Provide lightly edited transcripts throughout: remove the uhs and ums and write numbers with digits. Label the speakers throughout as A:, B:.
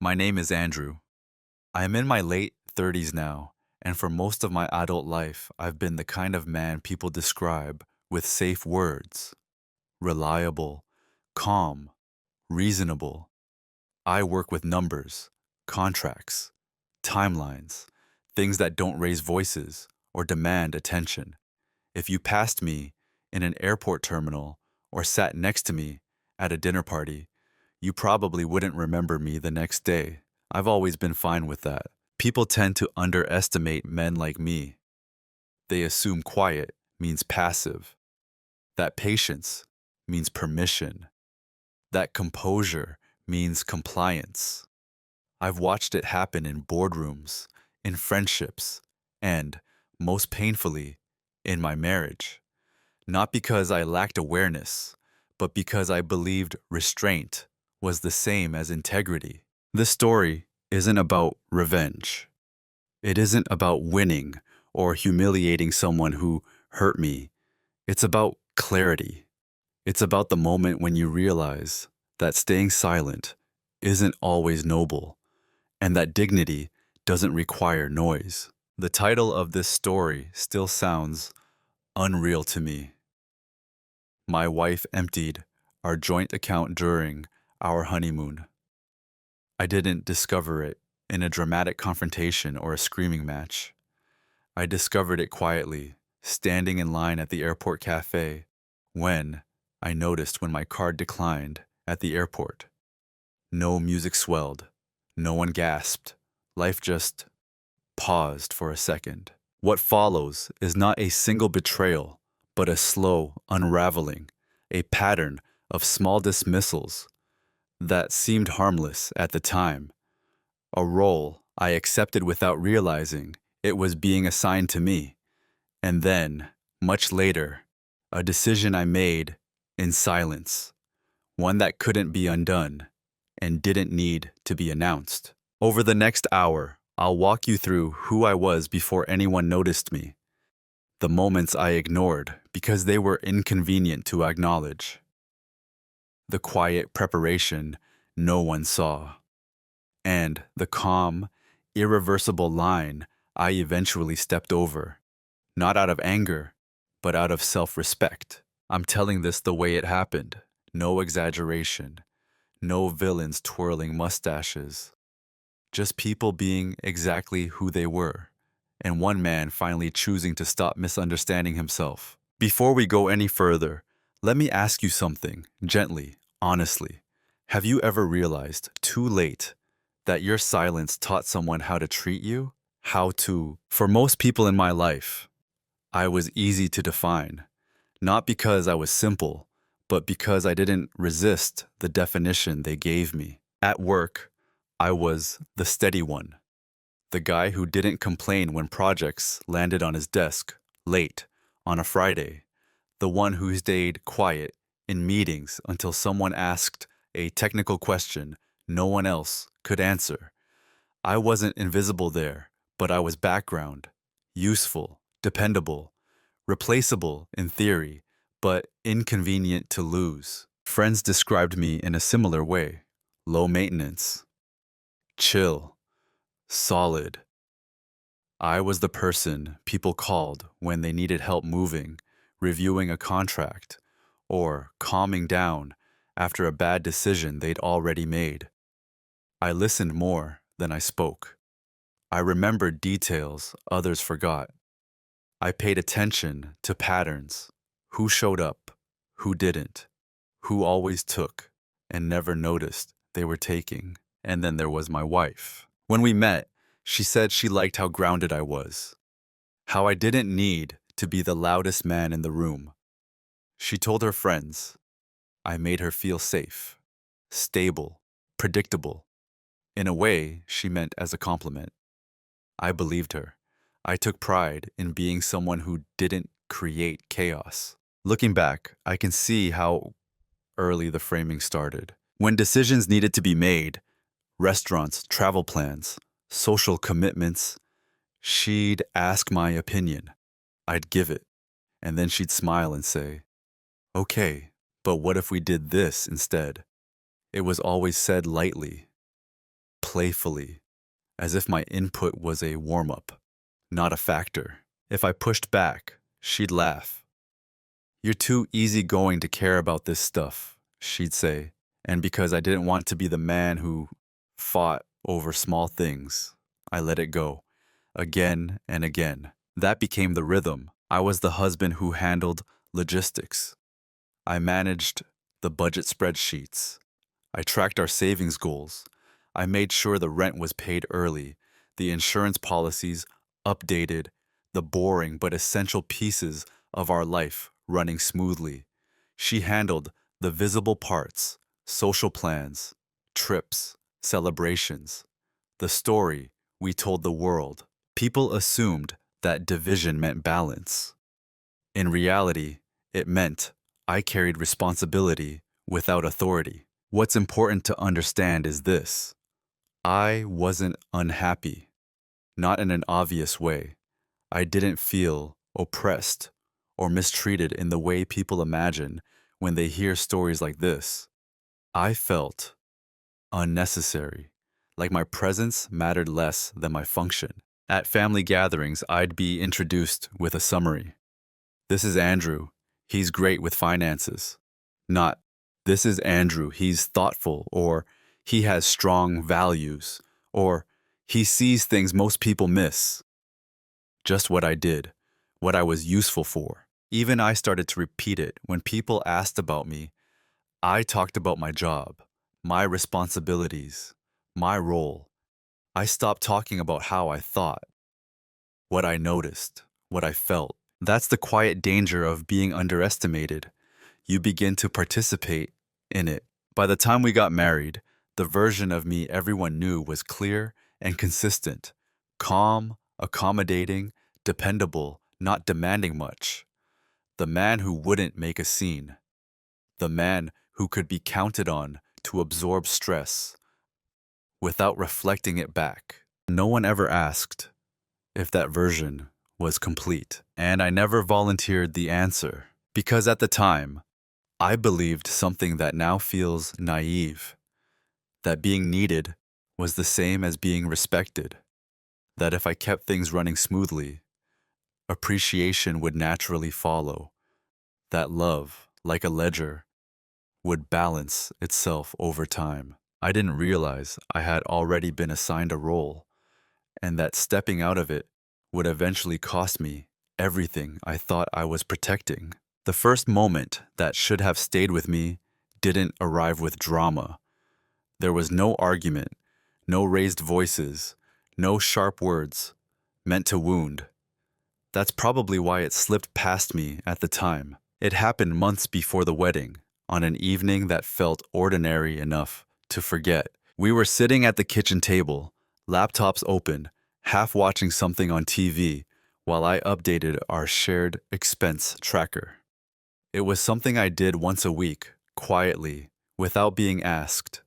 A: My name is Andrew. I am in my late 30s now, and for most of my adult life, I've been the kind of man people describe with safe words: reliable, calm, reasonable. I work with numbers, contracts, timelines, things that don't raise voices or demand attention. If you passed me in an airport terminal or sat next to me at a dinner party, you probably wouldn't remember me the next day. I've always been fine with that. People tend to underestimate men like me. They assume quiet means passive, that patience means permission, that composure means compliance. I've watched it happen in boardrooms, in friendships, and, most painfully, in my marriage. Not because I lacked awareness, but because I believed restraint was the same as integrity. This story isn't about revenge. It isn't about winning or humiliating someone who hurt me. It's about clarity. It's about the moment when you realize that staying silent isn't always noble and that dignity doesn't require noise. The title of this story still sounds unreal to me. My wife emptied our joint account during our honeymoon. I didn't discover it in a dramatic confrontation or a screaming match. I discovered it quietly, standing in line at the airport cafe, when I noticed when my card declined at the airport. No music swelled. No one gasped. Life just paused for a second. What follows is not a single betrayal, but a slow unraveling, a pattern of small dismissals that seemed harmless at the time, a role I accepted without realizing it was being assigned to me, and then, much later, a decision I made in silence, one that couldn't be undone and didn't need to be announced. Over the next hour, I'll walk you through who I was before anyone noticed me, the moments I ignored because they were inconvenient to acknowledge, the quiet preparation no one saw, and the calm, irreversible line I eventually stepped over, not out of anger, but out of self-respect. I'm telling this the way it happened, no exaggeration, no villains twirling mustaches, just people being exactly who they were, and one man finally choosing to stop misunderstanding himself. Before we go any further, let me ask you something, gently, honestly. Have you ever realized, too late, that your silence taught someone how to treat you? How to? For most people in my life, I was easy to define, not because I was simple, but because I didn't resist the definition they gave me. At work, I was the steady one, the guy who didn't complain when projects landed on his desk late on a Friday, the one who stayed quiet in meetings until someone asked a technical question no one else could answer. I wasn't invisible there, but I was background, useful, dependable, replaceable in theory, but inconvenient to lose. Friends described me in a similar way: low maintenance, chill, solid. I was the person people called when they needed help moving, reviewing a contract, or calming down after a bad decision they'd already made. I listened more than I spoke. I remembered details others forgot. I paid attention to patterns: who showed up, who didn't, who always took and never noticed they were taking. And then there was my wife. When we met, she said she liked how grounded I was, how I didn't need to be the loudest man in the room. She told her friends I made her feel safe, stable, predictable. In a way, she meant as a compliment. I believed her. I took pride in being someone who didn't create chaos. Looking back, I can see how early the framing started. When decisions needed to be made, restaurants, travel plans, social commitments, she'd ask my opinion. I'd give it, and then she'd smile and say, "Okay, but what if we did this instead?" It was always said lightly, playfully, as if my input was a warm-up, not a factor. If I pushed back, she'd laugh. "You're too easygoing to care about this stuff," she'd say. And because I didn't want to be the man who fought over small things, I let it go, again and again. That became the rhythm. I was the husband who handled logistics. I managed the budget spreadsheets. I tracked our savings goals. I made sure the rent was paid early, the insurance policies updated, the boring but essential pieces of our life running smoothly. She handled the visible parts, social plans, trips, celebrations, the story we told the world. People assumed that division meant balance. In reality, it meant I carried responsibility without authority. What's important to understand is this: I wasn't unhappy, not in an obvious way. I didn't feel oppressed or mistreated in the way people imagine when they hear stories like this. I felt unnecessary, like my presence mattered less than my function. At family gatherings, I'd be introduced with a summary. "This is Andrew. He's great with finances." Not, "This is Andrew. He's thoughtful," or "He has strong values," or "He sees things most people miss." Just what I did, what I was useful for. Even I started to repeat it when people asked about me. I talked about my job, my responsibilities, my role. I stopped talking about how I thought, what I noticed, what I felt. That's the quiet danger of being underestimated. You begin to participate in it. By the time we got married, the version of me everyone knew was clear and consistent, calm, accommodating, dependable, not demanding much. The man who wouldn't make a scene. The man who could be counted on to absorb stress without reflecting it back. No one ever asked if that version was complete, and I never volunteered the answer, because at the time, I believed something that now feels naive, that being needed was the same as being respected, that if I kept things running smoothly, appreciation would naturally follow, that love, like a ledger, would balance itself over time. I didn't realize I had already been assigned a role, and that stepping out of it would eventually cost me everything I thought I was protecting. The first moment that should have stayed with me didn't arrive with drama. There was no argument, no raised voices, no sharp words meant to wound. That's probably why it slipped past me at the time. It happened months before the wedding, on an evening that felt ordinary enough to forget. We were sitting at the kitchen table, laptops open, half watching something on TV, while I updated our shared expense tracker. It was something I did once a week, quietly, without being asked.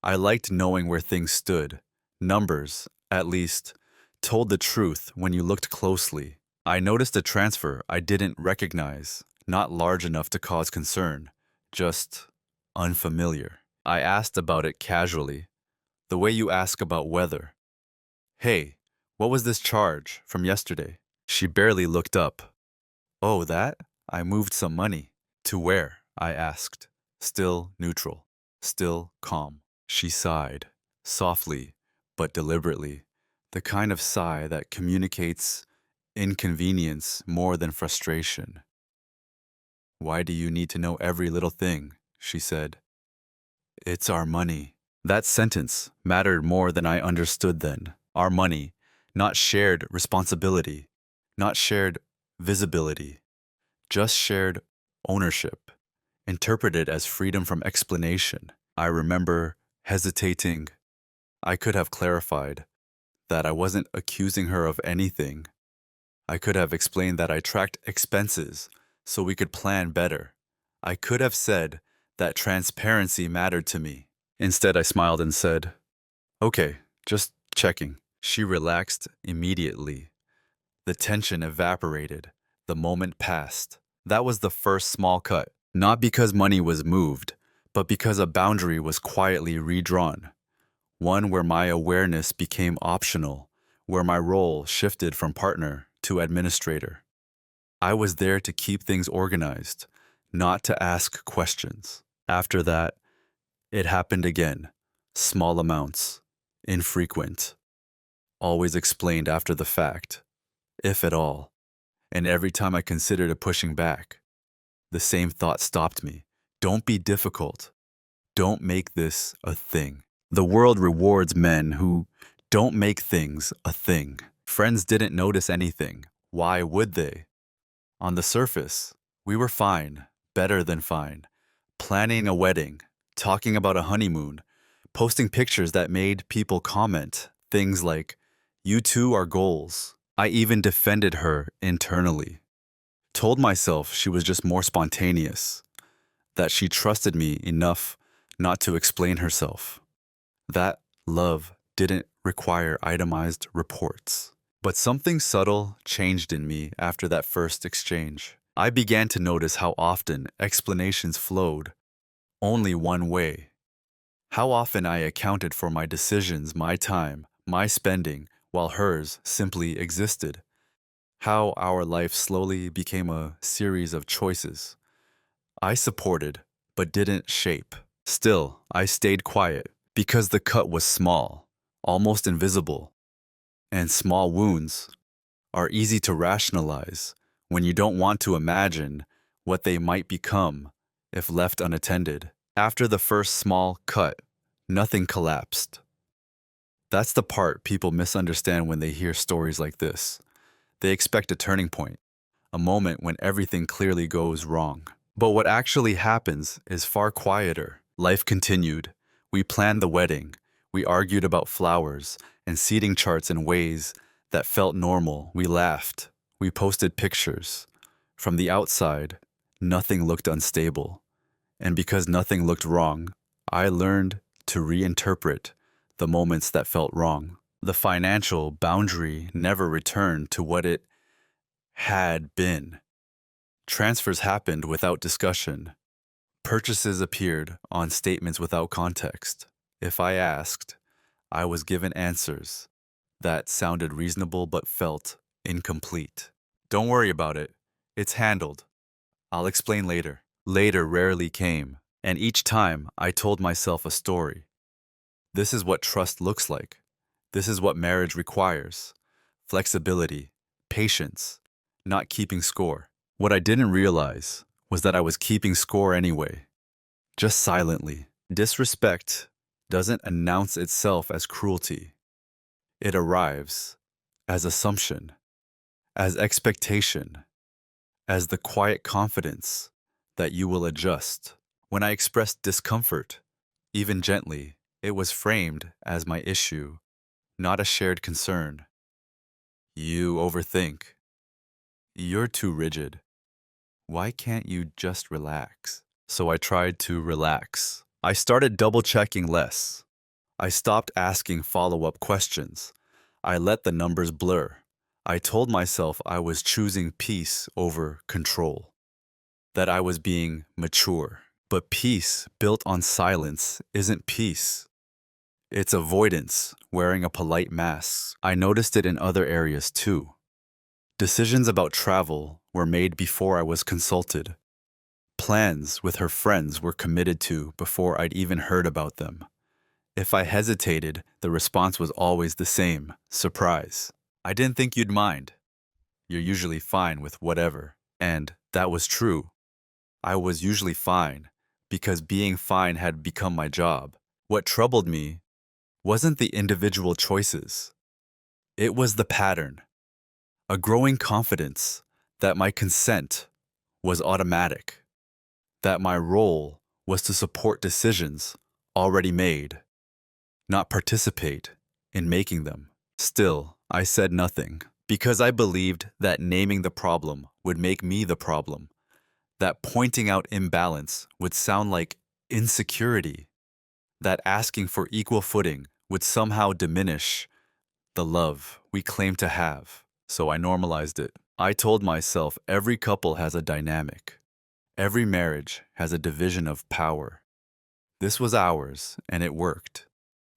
A: I liked knowing where things stood. Numbers, at least, told the truth when you looked closely. I noticed a transfer I didn't recognize, not large enough to cause concern, just unfamiliar. I asked about it casually, the way you ask about weather. "Hey, what was this charge from yesterday?" She barely looked up. "Oh, that? I moved some money." "To where?" I asked. Still neutral, still calm. She sighed, softly but deliberately, the kind of sigh that communicates inconvenience more than frustration. "Why do you need to know every little thing?" she said. "It's our money." That sentence mattered more than I understood then. Our money, not shared responsibility, not shared visibility, just shared ownership, interpreted as freedom from explanation. I remember hesitating. I could have clarified that I wasn't accusing her of anything. I could have explained that I tracked expenses so we could plan better. I could have said that transparency mattered to me. Instead, I smiled and said, "Okay, just checking." She relaxed immediately. The tension evaporated. The moment passed. That was the first small cut, not because money was moved, but because a boundary was quietly redrawn. one where my awareness became optional, where my role shifted from partner to administrator. I was there to keep things organized, not to ask questions. After that, it happened again. Small amounts, infrequent, always explained after the fact, if at all. And every time I considered pushing back, the same thought stopped me. Don't be difficult. Don't make this a thing. The world rewards men who don't make things a thing. Friends didn't notice anything. Why would they? On the surface, we were fine, better than fine. Planning a wedding, talking about a honeymoon, posting pictures that made people comment things like, "You two are goals." I even defended her internally. Told myself she was just more spontaneous, that she trusted me enough not to explain herself. That love didn't require itemized reports. But something subtle changed in me after that first exchange. I began to notice how often explanations flowed only one way. How often I accounted for my decisions, my time, my spending, while hers simply existed. How our life slowly became a series of choices. I supported, but didn't shape. Still, I stayed quiet because the cut was small, almost invisible. And small wounds are easy to rationalize when you don't want to imagine what they might become if left unattended. After the first small cut, nothing collapsed. That's the part people misunderstand when they hear stories like this. They expect a turning point, a moment when everything clearly goes wrong. But what actually happens is far quieter. Life continued. We planned the wedding. We argued about flowers and seating charts in ways that felt normal. We laughed. We posted pictures. From the outside, nothing looked unstable. And because nothing looked wrong, I learned to reinterpret the moments that felt wrong. The financial boundary never returned to what it had been. Transfers happened without discussion. Purchases appeared on statements without context. If I asked, I was given answers that sounded reasonable but felt incomplete. Don't worry about it. It's handled. I'll explain later. Later rarely came, and each time I told myself a story. This is what trust looks like. This is what marriage requires. Flexibility, patience, not keeping score. What I didn't realize was that I was keeping score anyway, just silently. Disrespect doesn't announce itself as cruelty. It arrives as assumption, as expectation, as the quiet confidence that you will adjust. When I expressed discomfort, even gently, it was framed as my issue, not a shared concern. You overthink. You're too rigid. Why can't you just relax? So I tried to relax. I started double-checking less. I stopped asking follow-up questions. I let the numbers blur. I told myself I was choosing peace over control, that I was being mature. But peace built on silence isn't peace. It's avoidance, wearing a polite mask. I noticed it in other areas too. Decisions about travel were made before I was consulted. Plans with her friends were committed to before I'd even heard about them. If I hesitated, the response was always the same: surprise. I didn't think you'd mind. You're usually fine with whatever. And that was true. I was usually fine because being fine had become my job. What troubled me wasn't the individual choices. It was the pattern. A growing confidence that my consent was automatic, that my role was to support decisions already made, not participate in making them. Still, I said nothing because I believed that naming the problem would make me the problem, that pointing out imbalance would sound like insecurity, that asking for equal footing would somehow diminish the love we claim to have. So I normalized it. I told myself every couple has a dynamic. Every marriage has a division of power. This was ours, and it worked.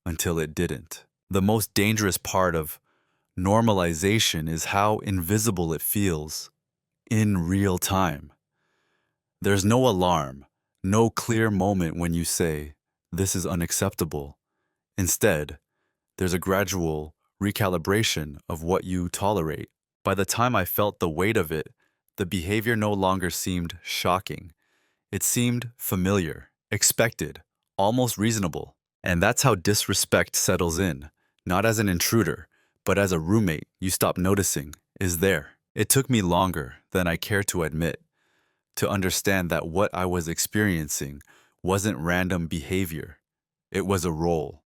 A: until it didn't. The most dangerous part of normalization is how invisible it feels in real time. There's no alarm, no clear moment when you say, "This is unacceptable." Instead, there's a gradual recalibration of what you tolerate. By the time I felt the weight of it, the behavior no longer seemed shocking. It seemed familiar, expected, almost reasonable. And that's how disrespect settles in, not as an intruder, but as a roommate you stop noticing is there. It took me longer than I care to admit to understand that what I was experiencing wasn't random behavior. It was a role,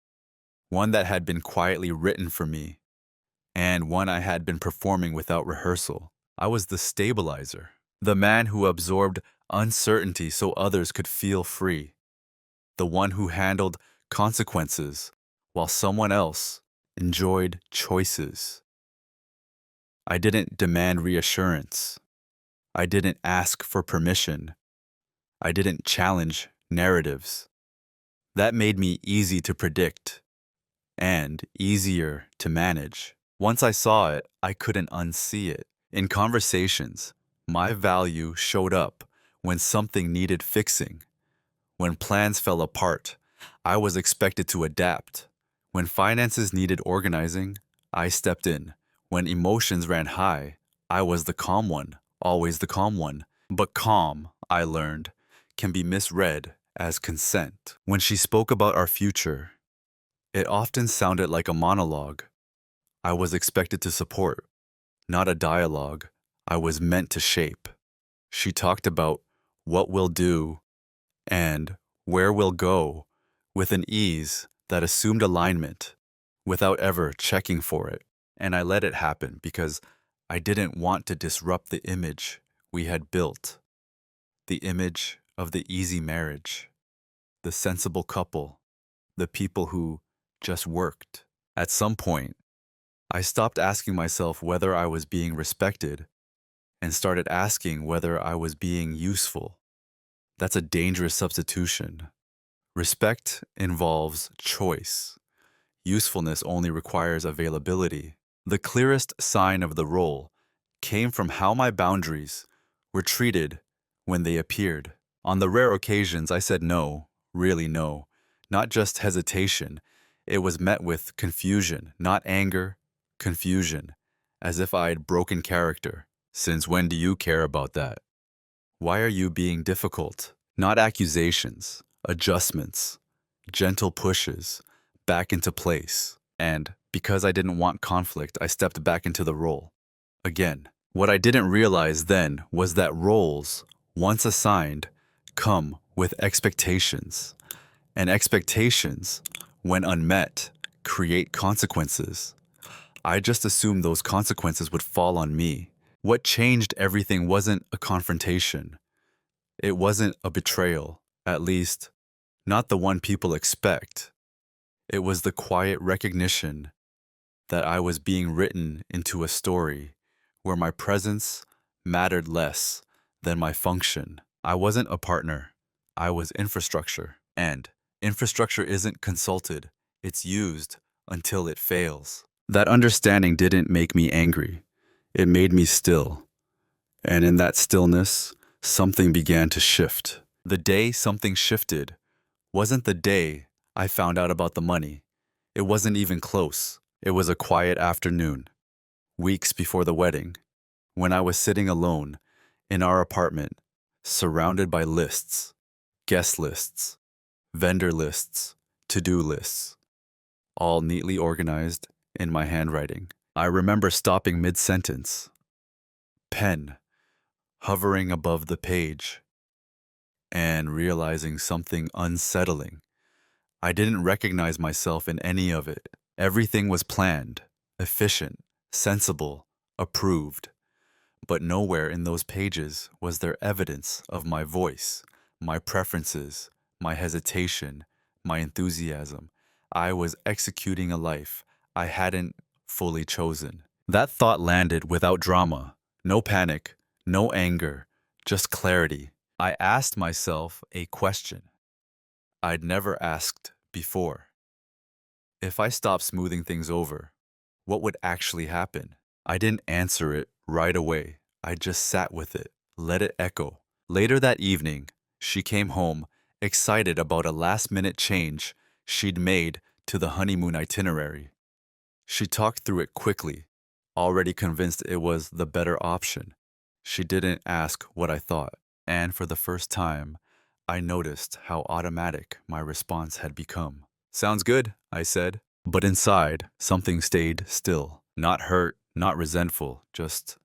A: one that had been quietly written for me, and one I had been performing without rehearsal. I was the stabilizer, the man who absorbed uncertainty so others could feel free, the one who handled consequences while someone else enjoyed choices. I didn't demand reassurance. I didn't ask for permission. I didn't challenge narratives. That made me easy to predict and easier to manage. Once I saw it, I couldn't unsee it. In conversations, my value showed up when something needed fixing. When plans fell apart, I was expected to adapt. When finances needed organizing, I stepped in. When emotions ran high, I was the calm one, always the calm one. But calm, I learned, can be misread as consent. When she spoke about our future, it often sounded like a monologue. I was expected to support, not a dialogue I was meant to shape. She talked about what we'll do and where we'll go with an ease that assumed alignment without ever checking for it. And I let it happen because I didn't want to disrupt the image we had built, the image of the easy marriage, the sensible couple, the people who just worked. At some point, I stopped asking myself whether I was being respected and started asking whether I was being useful. That's a dangerous substitution. Respect involves choice. Usefulness only requires availability. The clearest sign of the role came from how my boundaries were treated when they appeared. On the rare occasions I said no, really no, not just hesitation. It was met with confusion, not anger, confusion, as if I had broken character. Since when do you care about that? Why are you being difficult? Not accusations, adjustments, gentle pushes back into place. And because I didn't want conflict, I stepped back into the role. Again, what I didn't realize then was that roles, once assigned, come with expectations. And expectations, when unmet, create consequences. I just assumed those consequences would fall on me. What changed everything wasn't a confrontation. It wasn't a betrayal, at least, not the one people expect. It was the quiet recognition that I was being written into a story where my presence mattered less than my function. I wasn't a partner. I was infrastructure. And infrastructure isn't consulted, it's used until it fails. That understanding didn't make me angry. It made me still. And in that stillness, something began to shift. The day something shifted wasn't the day I found out about the money. It wasn't even close. It was a quiet afternoon, weeks before the wedding, when I was sitting alone in our apartment, surrounded by lists, guest lists, vendor lists, to-do lists, all neatly organized in my handwriting. I remember stopping mid-sentence, pen hovering above the page, and realizing something unsettling. I didn't recognize myself in any of it. Everything was planned, efficient, sensible, approved. But nowhere in those pages was there evidence of my voice, my preferences, my hesitation, my enthusiasm. I was executing a life I hadn't fully chosen. That thought landed without drama. No panic, no anger, just clarity. I asked myself a question I'd never asked before. If I stopped smoothing things over, what would actually happen? I didn't answer it right away. I just sat with it, let it echo. Later that evening, she came home, excited about a last-minute change she'd made to the honeymoon itinerary. She talked through it quickly, already convinced it was the better option. She didn't ask what I thought, and for the first time, I noticed how automatic my response had become. Sounds good, I said. But inside, something stayed still. Not hurt, not resentful, just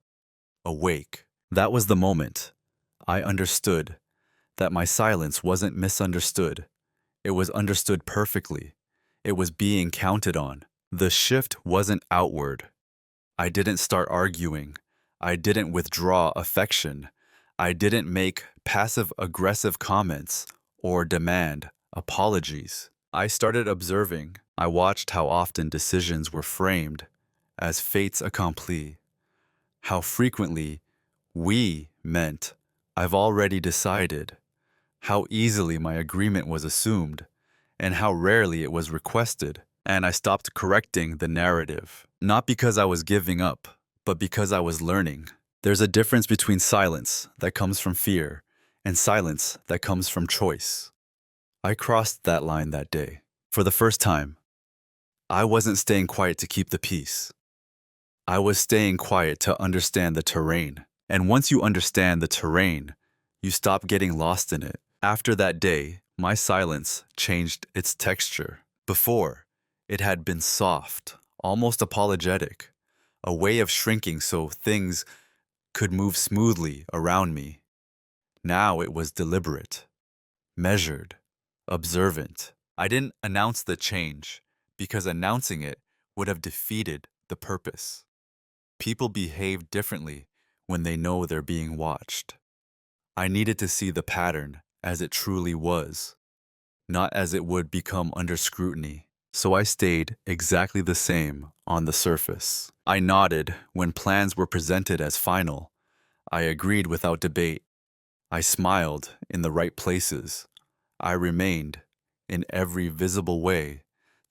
A: awake. That was the moment. I understood that my silence wasn't misunderstood. It was understood perfectly. It was being counted on. The shift wasn't outward. I didn't start arguing. I didn't withdraw affection. I didn't make passive-aggressive comments or demand apologies. I started observing. I watched how often decisions were framed as fates accompli, how frequently we meant I've already decided, how easily my agreement was assumed, and how rarely it was requested. And I stopped correcting the narrative, not because I was giving up, but because I was learning. There's a difference between silence that comes from fear and silence that comes from choice. I crossed that line that day. For the first time, I wasn't staying quiet to keep the peace. I was staying quiet to understand the terrain. And once you understand the terrain, you stop getting lost in it. After that day, my silence changed its texture. Before, it had been soft, almost apologetic, a way of shrinking so things could move smoothly around me. Now it was deliberate, measured, observant. I didn't announce the change because announcing it would have defeated the purpose. People behave differently when they know they're being watched. I needed to see the pattern as it truly was, not as it would become under scrutiny. So I stayed exactly the same on the surface. I nodded when plans were presented as final. I agreed without debate. I smiled in the right places. I remained, in every visible way,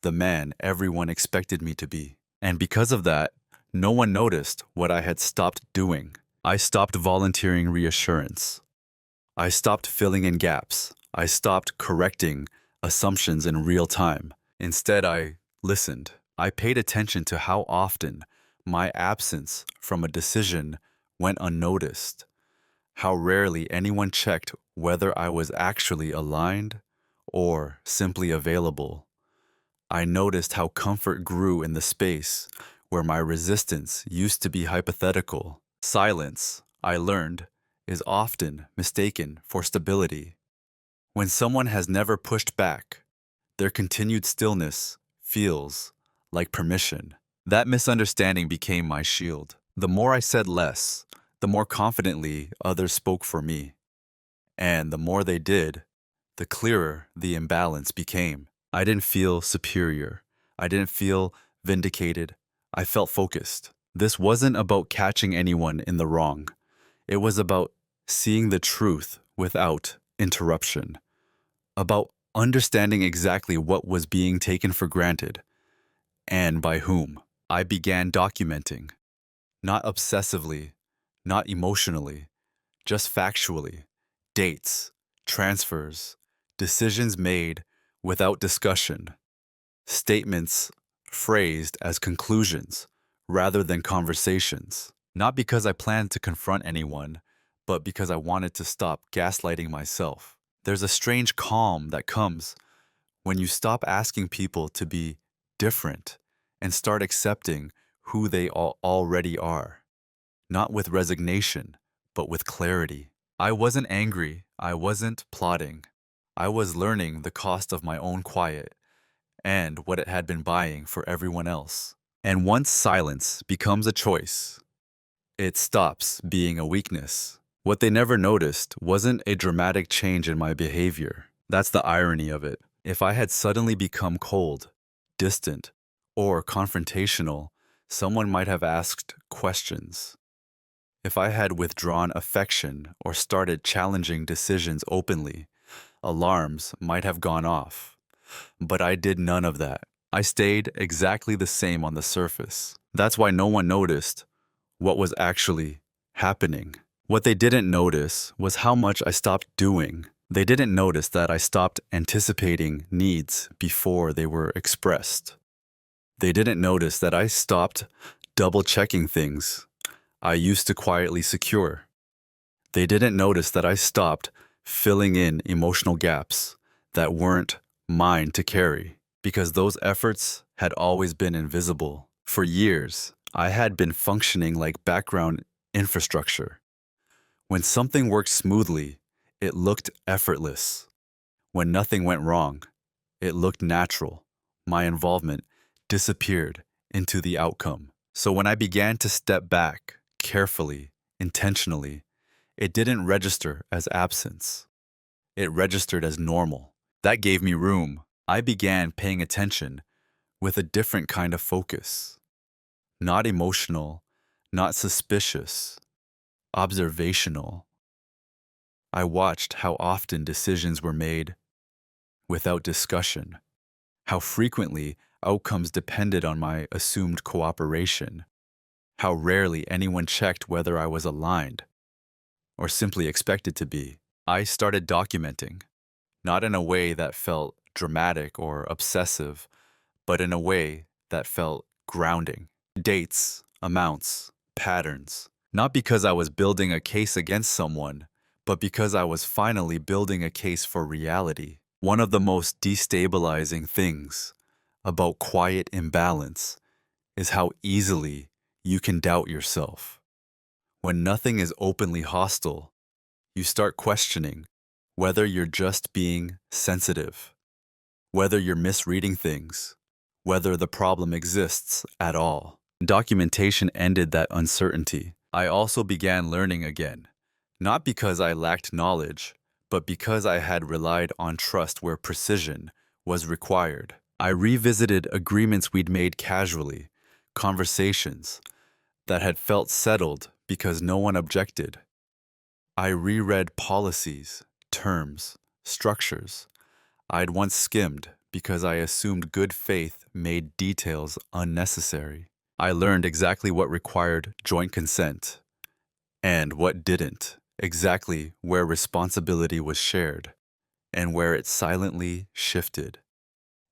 A: the man everyone expected me to be. And because of that, no one noticed what I had stopped doing. I stopped volunteering reassurance. I stopped filling in gaps. I stopped correcting assumptions in real time. Instead, I listened. I paid attention to how often my absence from a decision went unnoticed, how rarely anyone checked whether I was actually aligned or simply available. I noticed how comfort grew in the space where my resistance used to be hypothetical. Silence, I learned, is often mistaken for stability. When someone has never pushed back, their continued stillness feels like permission. That misunderstanding became my shield. The more I said less, the more confidently others spoke for me. And the more they did, the clearer the imbalance became. I didn't feel superior. I didn't feel vindicated. I felt focused. This wasn't about catching anyone in the wrong. It was about seeing the truth without interruption, about understanding exactly what was being taken for granted and by whom. I began documenting, not obsessively, not emotionally, just factually. Dates, transfers, decisions made without discussion, statements phrased as conclusions rather than conversations. Not because I planned to confront anyone, but because I wanted to stop gaslighting myself. There's a strange calm that comes when you stop asking people to be different and start accepting who they already are, not with resignation, but with clarity. I wasn't angry. I wasn't plotting. I was learning the cost of my own quiet and what it had been buying for everyone else. And once silence becomes a choice, it stops being a weakness. What they never noticed wasn't a dramatic change in my behavior. That's the irony of it. If I had suddenly become cold, distant, or confrontational, someone might have asked questions. If I had withdrawn affection or started challenging decisions openly, alarms might have gone off. But I did none of that. I stayed exactly the same on the surface. That's why no one noticed what was actually happening. What they didn't notice was how much I stopped doing. They didn't notice that I stopped anticipating needs before they were expressed. They didn't notice that I stopped double checking things I used to quietly secure. They didn't notice that I stopped filling in emotional gaps that weren't mine to carry, because those efforts had always been invisible. For years, I had been functioning like background infrastructure. When something worked smoothly, it looked effortless. When nothing went wrong, it looked natural. My involvement disappeared into the outcome. So when I began to step back, carefully, intentionally, it didn't register as absence. It registered as normal. That gave me room. I began paying attention with a different kind of focus. Not emotional, not suspicious, observational. I watched how often decisions were made without discussion, how frequently outcomes depended on my assumed cooperation, how rarely anyone checked whether I was aligned or simply expected to be. I started documenting, not in a way that felt dramatic or obsessive, but in a way that felt grounding. Dates, amounts, patterns. Not because I was building a case against someone, but because I was finally building a case for reality. One of the most destabilizing things about quiet imbalance is how easily you can doubt yourself. When nothing is openly hostile, you start questioning whether you're just being sensitive, whether you're misreading things, whether the problem exists at all. Documentation ended that uncertainty. I also began learning again, not because I lacked knowledge, but because I had relied on trust where precision was required. I revisited agreements we'd made casually, conversations that had felt settled because no one objected. I reread policies, terms, structures I'd once skimmed because I assumed good faith made details unnecessary. I learned exactly what required joint consent and what didn't, exactly where responsibility was shared and where it silently shifted,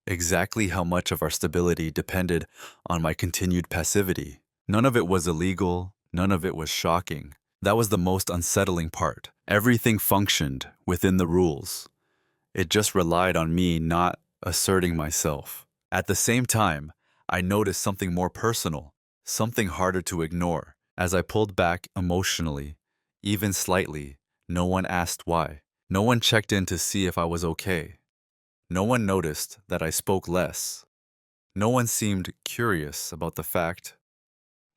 A: exactly how much of our stability depended on my continued passivity. None of it was illegal, none of it was shocking. That was the most unsettling part. Everything functioned within the rules. It just relied on me not asserting myself. At the same time, I noticed something more personal, something harder to ignore. As I pulled back emotionally, even slightly, no one asked why. No one checked in to see if I was okay. No one noticed that I spoke less. No one seemed curious about the fact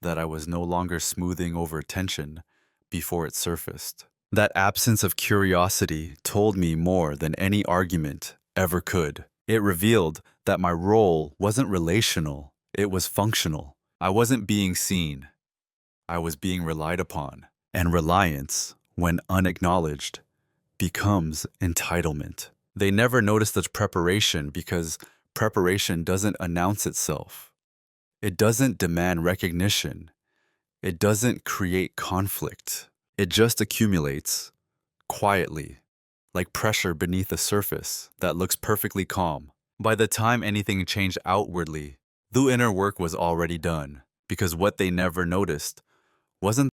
A: that I was no longer smoothing over tension before it surfaced. That absence of curiosity told me more than any argument ever could. It revealed that my role wasn't relational, it was functional. I wasn't being seen, I was being relied upon. And reliance, when unacknowledged, becomes entitlement. They never notice the preparation because preparation doesn't announce itself. It doesn't demand recognition. It doesn't create conflict. It just accumulates quietly, like pressure beneath a surface that looks perfectly calm. By the time anything changed outwardly, the inner work was already done, because what they never noticed wasn't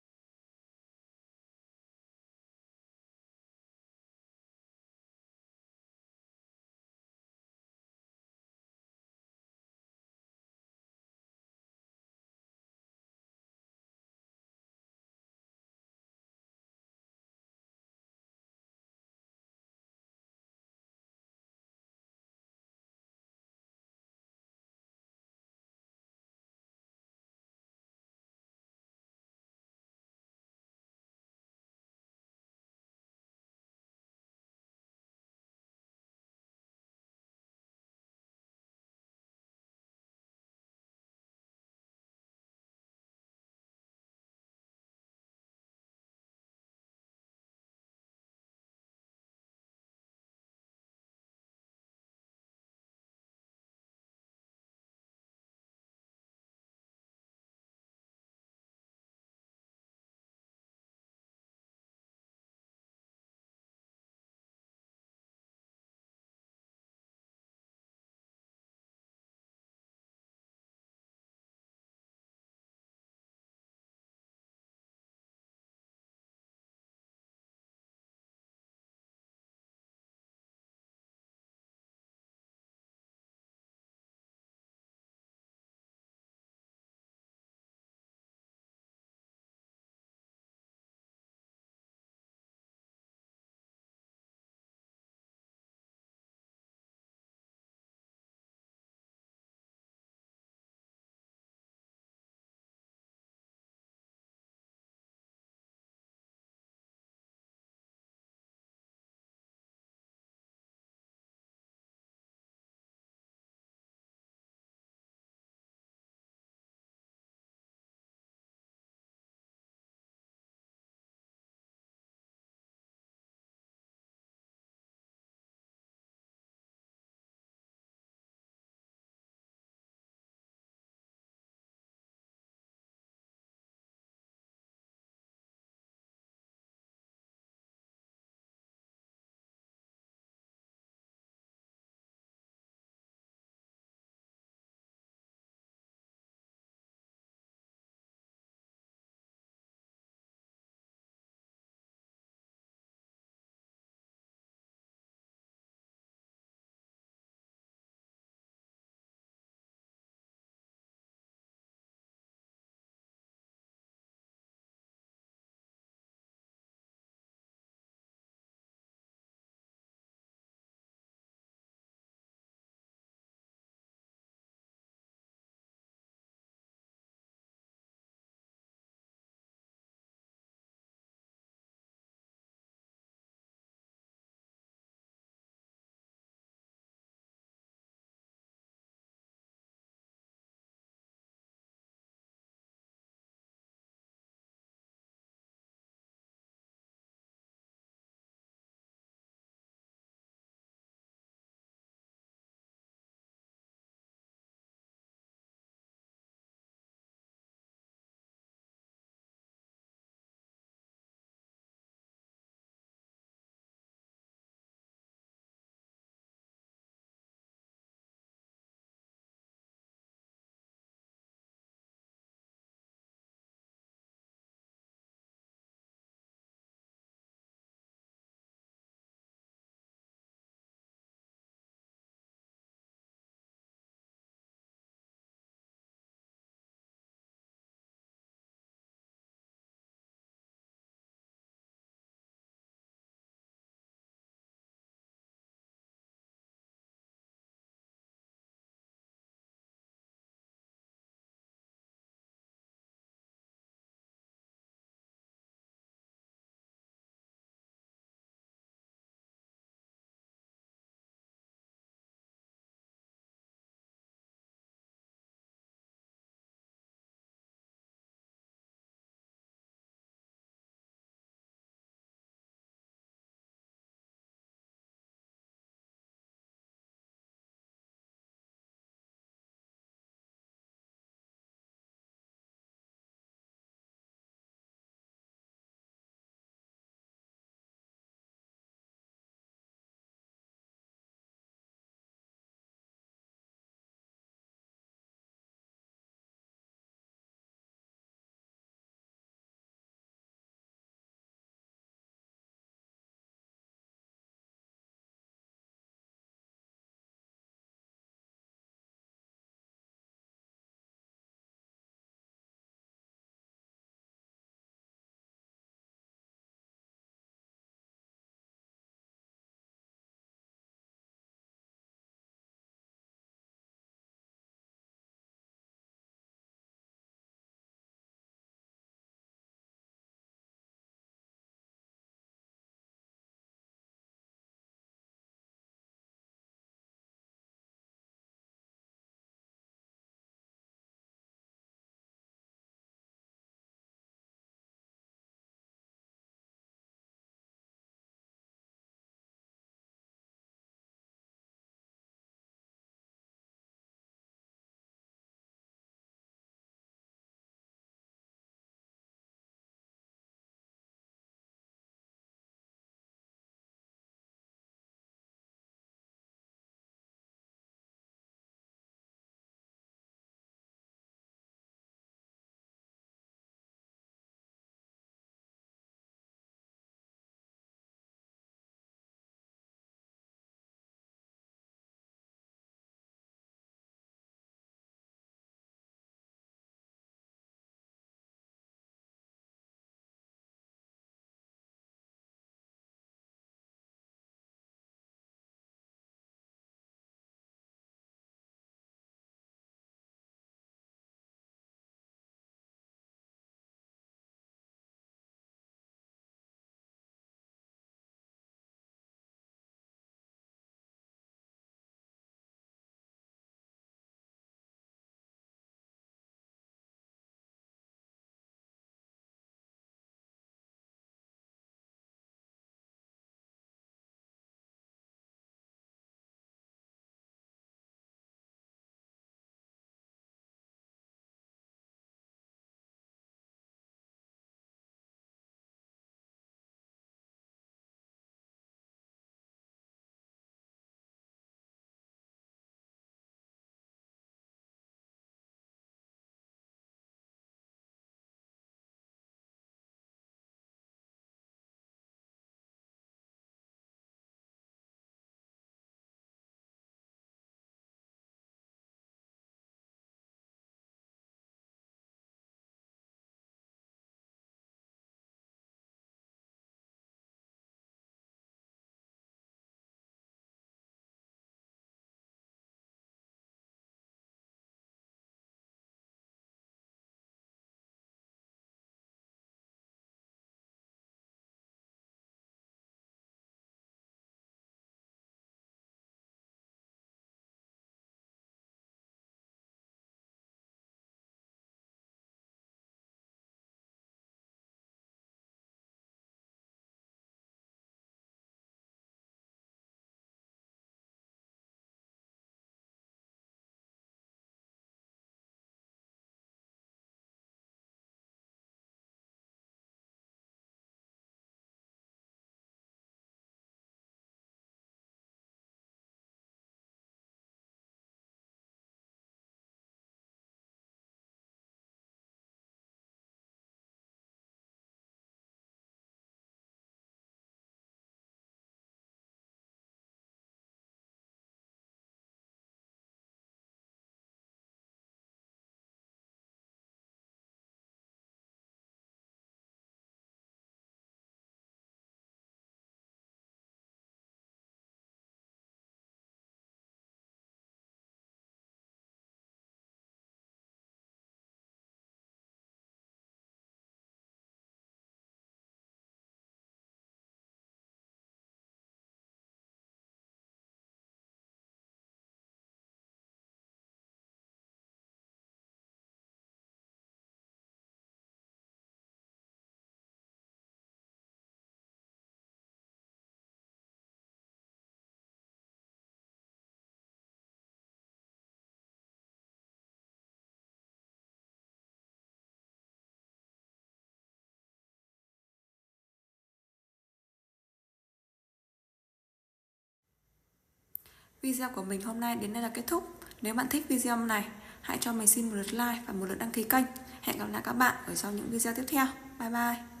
B: Video của mình hôm nay đến đây là kết thúc. Nếu bạn thích video này, hãy cho mình xin một lượt like và một lượt đăng ký kênh. Hẹn gặp lại các bạn ở trong những video tiếp theo. Bye bye.